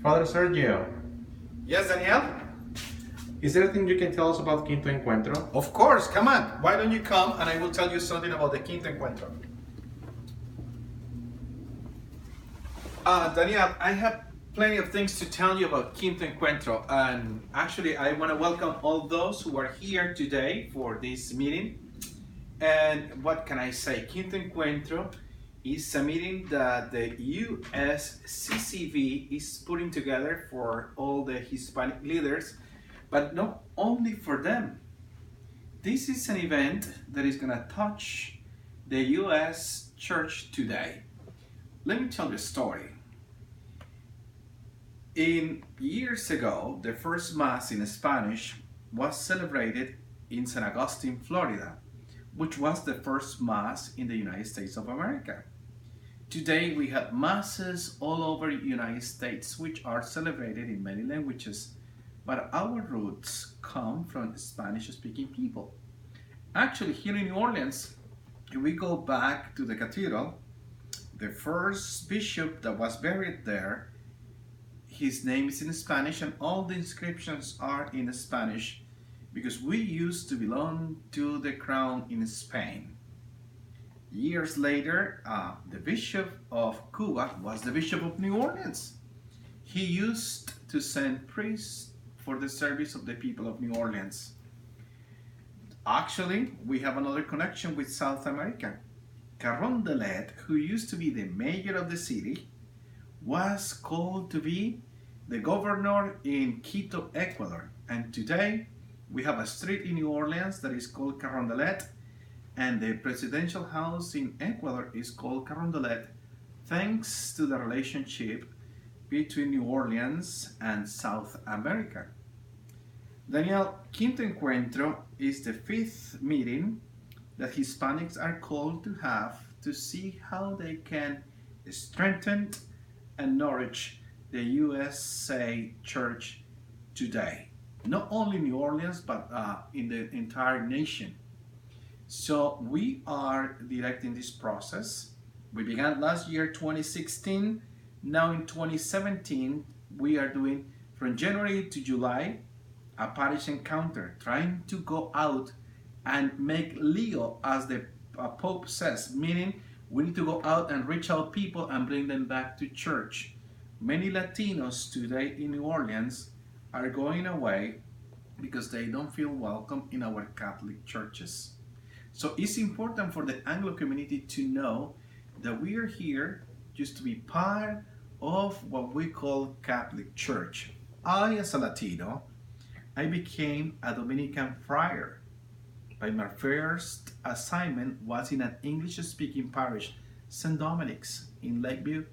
Father Sergio, Yes, Daniel? is there anything you can tell us about Quinto Encuentro? Of course, come on. Why don't you come and I will tell you something about the Quinto Encuentro. Daniel, I have plenty of things to tell you about Quinto Encuentro, and actually I want to welcome all those who are here today for this meeting. And what can I say? Quinto Encuentro is a meeting that the USCCV is putting together for all the Hispanic leaders, but not only for them. This is an event that is going to touch the US church today. Let me tell you a story. Years ago, the first Mass in Spanish was celebrated in San Agustin, Florida, which was the first Mass in the United States of America. Today we have Masses all over the United States which are celebrated in many languages, but our roots come from Spanish-speaking people. Actually, here in New Orleans, if we go back to the cathedral, the first bishop that was buried there, his name is in Spanish and all the inscriptions are in Spanish because we used to belong to the crown in Spain. Years later, the Bishop of Cuba was the Bishop of New Orleans. He used to send priests for the service of the people of New Orleans. Actually, we have another connection with South America. Carondelet, who used to be the mayor of the city, was called to be the governor in Quito, Ecuador. And today, we have a street in New Orleans that is called Carondelet, and the presidential house in Ecuador is called Carondelet, thanks to the relationship between New Orleans and South America. Daniel, Quinto Encuentro is the fifth meeting that Hispanics are called to have to see how they can strengthen and nourish the USA church today. Not only New Orleans, but in the entire nation. So we are directing this process. We began last year, 2016. Now in 2017, we are doing from January to July a parish encounter, trying to go out and make Leo, as the Pope says, meaning we need to go out and reach out people and bring them back to church. Many Latinos today in New Orleans are going away because they don't feel welcome in our Catholic churches. So it's important for the Anglo community to know that we are here just to be part of what we call Catholic Church. I, as a Latino, I became a Dominican friar. But my first assignment was in an English-speaking parish, St. Dominic's in Lakeview.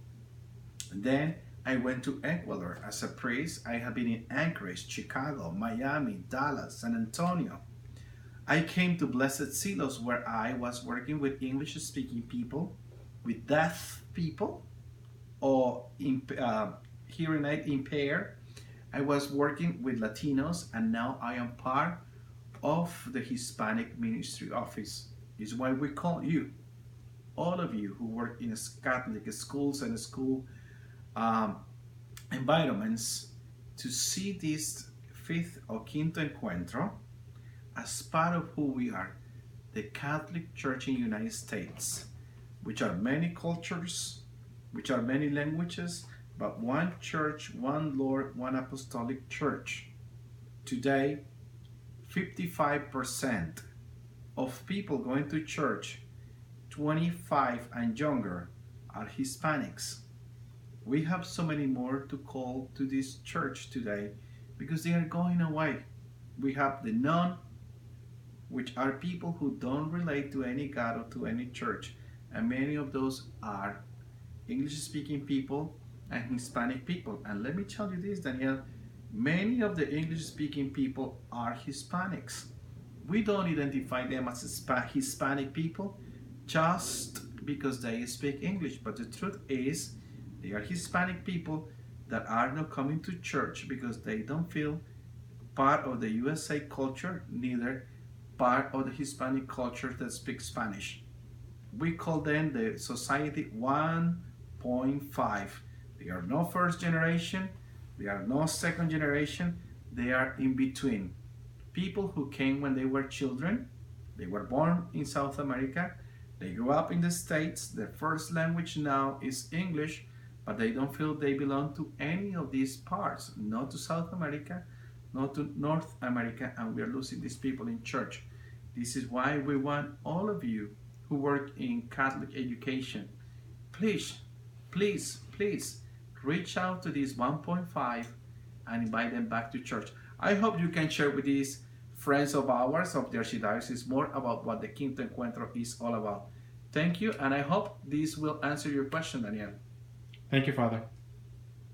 Then I went to Ecuador as a priest. I have been in Anchorage, Chicago, Miami, Dallas, San Antonio. I came to Blessed Silos where I was working with English-speaking people, with deaf people, or hearing aid impaired. I was working with Latinos, and now I am part of the Hispanic Ministry Office. Is why we call you, all of you who work in Catholic schools and school environments, to see this fifth or Quinto Encuentro as part of who we are, the Catholic Church in the United States, which are many cultures, which are many languages, but one church, one Lord, one apostolic church. Today, 55% of people going to church, 25 and younger, are Hispanics. We have so many more to call to this church today because they are going away. We have the non, which are people who don't relate to any God or to any church, and many of those are English-speaking people and Hispanic people. And let me tell you this, Daniel, many of the English-speaking people are Hispanics. We don't identify them as Hispanic people just because they speak English, but the truth is they are Hispanic people that are not coming to church because they don't feel part of the USA culture, neither part of the Hispanic culture that speaks Spanish. We call them the Society 1.5. They are not first generation, They are no second generation, they are in between. People who came when they were children, they were born in South America, they grew up in the States, their first language now is English, but they don't feel they belong to any of these parts, not to South America, not to North America, and we are losing these people in church. This is why we want all of you who work in Catholic education, please, please reach out to these 1.5 and invite them back to church. I hope you can share with these friends of ours of the Archdiocese more about what the Quinto Encuentro is all about. Thank you, and I hope this will answer your question, Daniel. Thank you, Father.